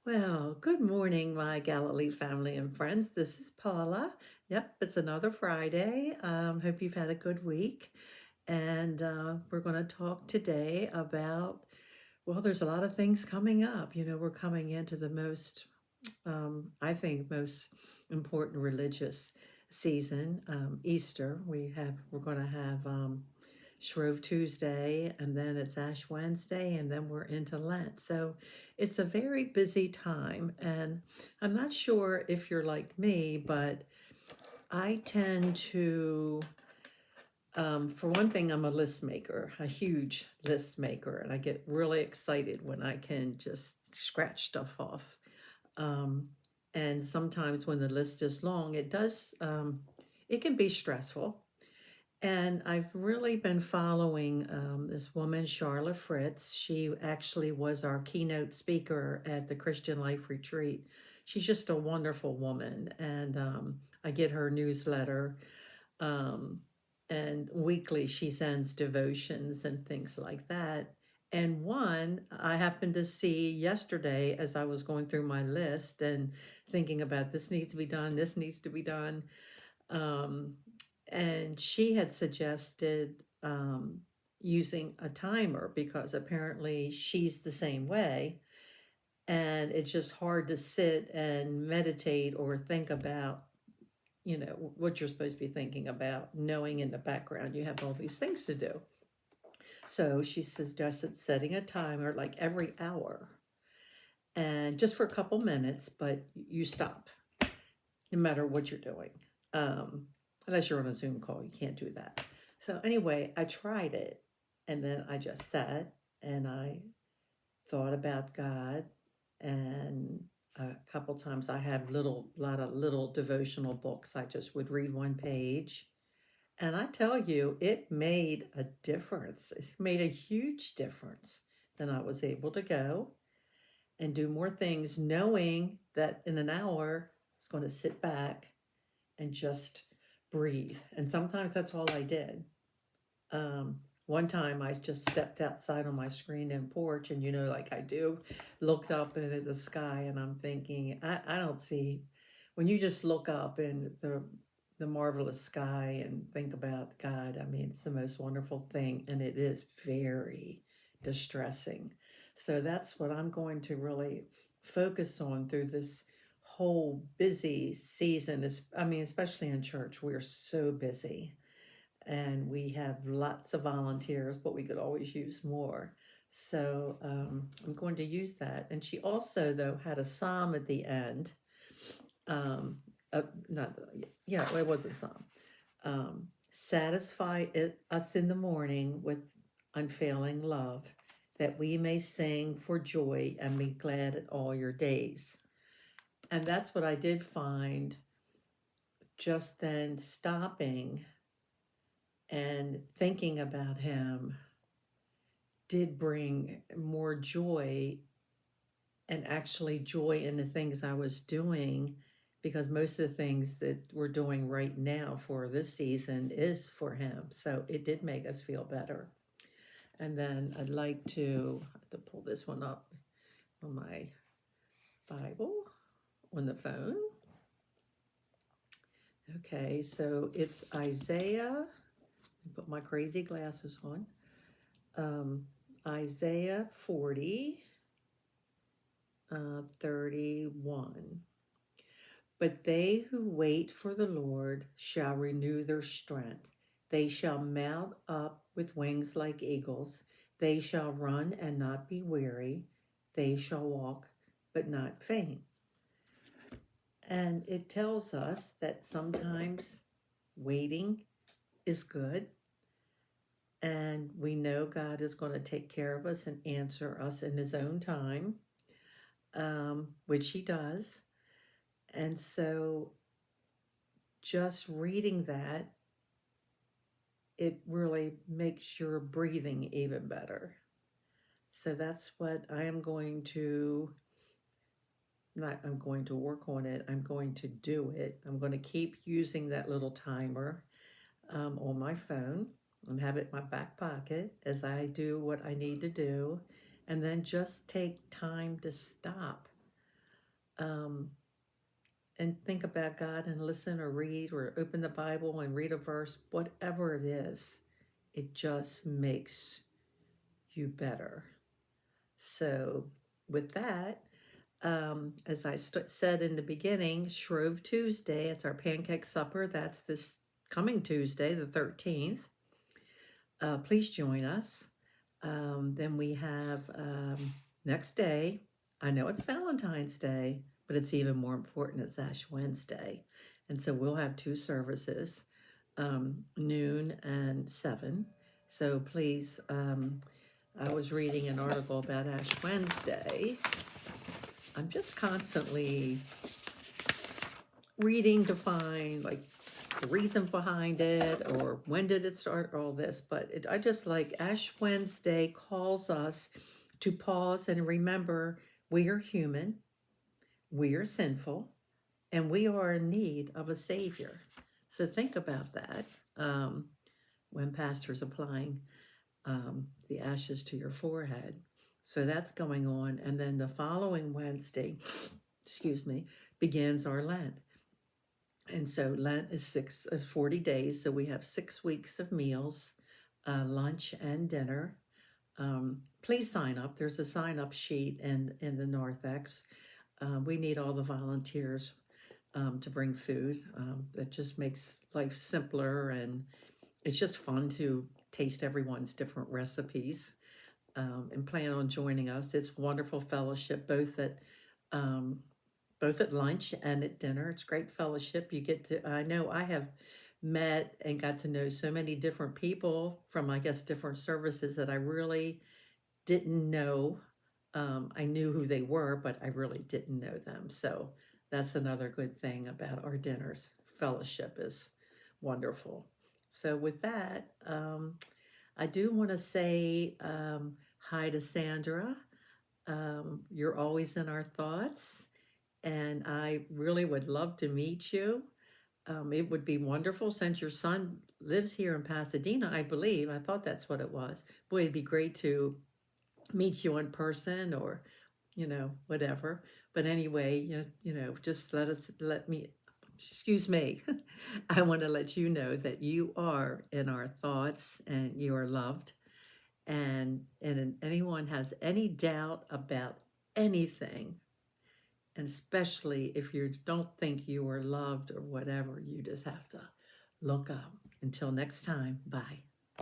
Well, good morning, my Galilee family and friends. This is Paula. Yep, it's another Friday. Hope you've had a good week. And we're going to talk today about, well, there's a lot of things coming up. We're coming into the most, I think, most important religious season, Easter. We're going to have Shrove Tuesday, and then it's Ash Wednesday, and then we're into Lent. So it's a very busy time. And I'm not sure if you're like me, but I tend to, for one thing, I'm a list maker, a huge list maker, and I get really excited when I can just scratch stuff off. Um, and sometimes when the list is long, it can be stressful. And I've really been following this woman, Charla Fritz. She actually was our keynote speaker at the Christian Life Retreat. She's just a wonderful woman. And I get her newsletter. Um, and weekly, she sends devotions and things like that. And one I happened to see yesterday as I was going through my list and thinking about this needs to be done, this needs to be done. Um, and she had suggested using a timer because apparently she's the same way. And it's just hard to sit and meditate or think about, what you're supposed to be thinking about, knowing in the background you have all these things to do. So she suggested setting a timer like every hour and just for a couple minutes, but you stop no matter what you're doing. Um, Unless you're on a Zoom call, you can't do that. So anyway, I tried it, and then I just sat and I thought about God, and a couple times I have lot of little devotional books. I just would read one page, and I tell you, it made a difference. It made a huge difference. Then I was able to go and do more things, knowing that in an hour I was going to sit back and just breathe. And sometimes that's all I did. One time I just stepped outside on my screen and porch, and like I do, looked up into the sky, and I'm thinking, I don't see. When you just look up in the marvelous sky and think about God, I mean, it's the most wonderful thing, and it is very distressing. So that's what I'm going to really focus on through this whole busy season. I mean, especially in church, we're so busy and we have lots of volunteers, but we could always use more. So I'm going to use that. And she also, though, had a psalm at the end. Not, yeah, it was a psalm. Us in the morning with unfailing love, that we may sing for joy and be glad at all your days. And that's what I did find just then, stopping and thinking about him did bring more joy, and actually joy in the things I was doing, because most of the things that we're doing right now for this season is for him. So it did make us feel better. And then I'd like to pull this one up on my Bible on the phone. Okay, so it's Isaiah. Put my crazy glasses on. Isaiah 40, 31. But they who wait for the Lord shall renew their strength. They shall mount up with wings like eagles. They shall run and not be weary. They shall walk but not faint. And it tells us that sometimes waiting is good. And we know God is going to take care of us and answer us in His own time, which He does. And so just reading that, it really makes your breathing even better. So that's what I am going to, not I'm going to work on it, I'm going to do it. I'm going to keep using that little timer on my phone and have it in my back pocket as I do what I need to do. And then just take time to stop um, and think about God and listen or read or open the Bible and read a verse, whatever it is, it just makes you better. So, with that, as I said in the beginning, Shrove Tuesday, it's our pancake supper. That's this coming Tuesday, the 13th. Please join us. Then we have next day, I know it's Valentine's Day, but it's even more important, it's Ash Wednesday. And so we'll have two services, noon and 7. So please, I was reading an article about Ash Wednesday. I'm just constantly reading to find like the reason behind it or when did it start, all this. But I just like Ash Wednesday calls us to pause and remember we are human, we are sinful, and we are in need of a Savior. So think about that when pastors applying the ashes to your forehead. So that's going on. And then the following Wednesday, excuse me, begins our Lent. And so Lent is 40 days. So we have 6 weeks of meals, lunch and dinner. Please sign up. There's a sign up sheet in the narthex. We need all the volunteers to bring food. That just makes life simpler, and it's just fun to taste everyone's different recipes, and plan on joining us. It's wonderful fellowship, um, both at lunch and at dinner. It's great fellowship. You get to, I know I have met and got to know so many different people from, I guess, different services that I really didn't know. I knew who they were, but I really didn't know them. So that's another good thing about our dinners. Fellowship is wonderful. So with that, I do want to say hi to Sandra. You're always in our thoughts, and I really would love to meet you. It would be wonderful since your son lives here in Pasadena, I believe. I thought that's what it was. Boy, it'd be great to meet you in person or, whatever. But anyway, just let me, excuse me. I want to let you know that you are in our thoughts and you are loved. And if anyone has any doubt about anything, and especially if you don't think you are loved or whatever, you just have to look up. Until next time, bye.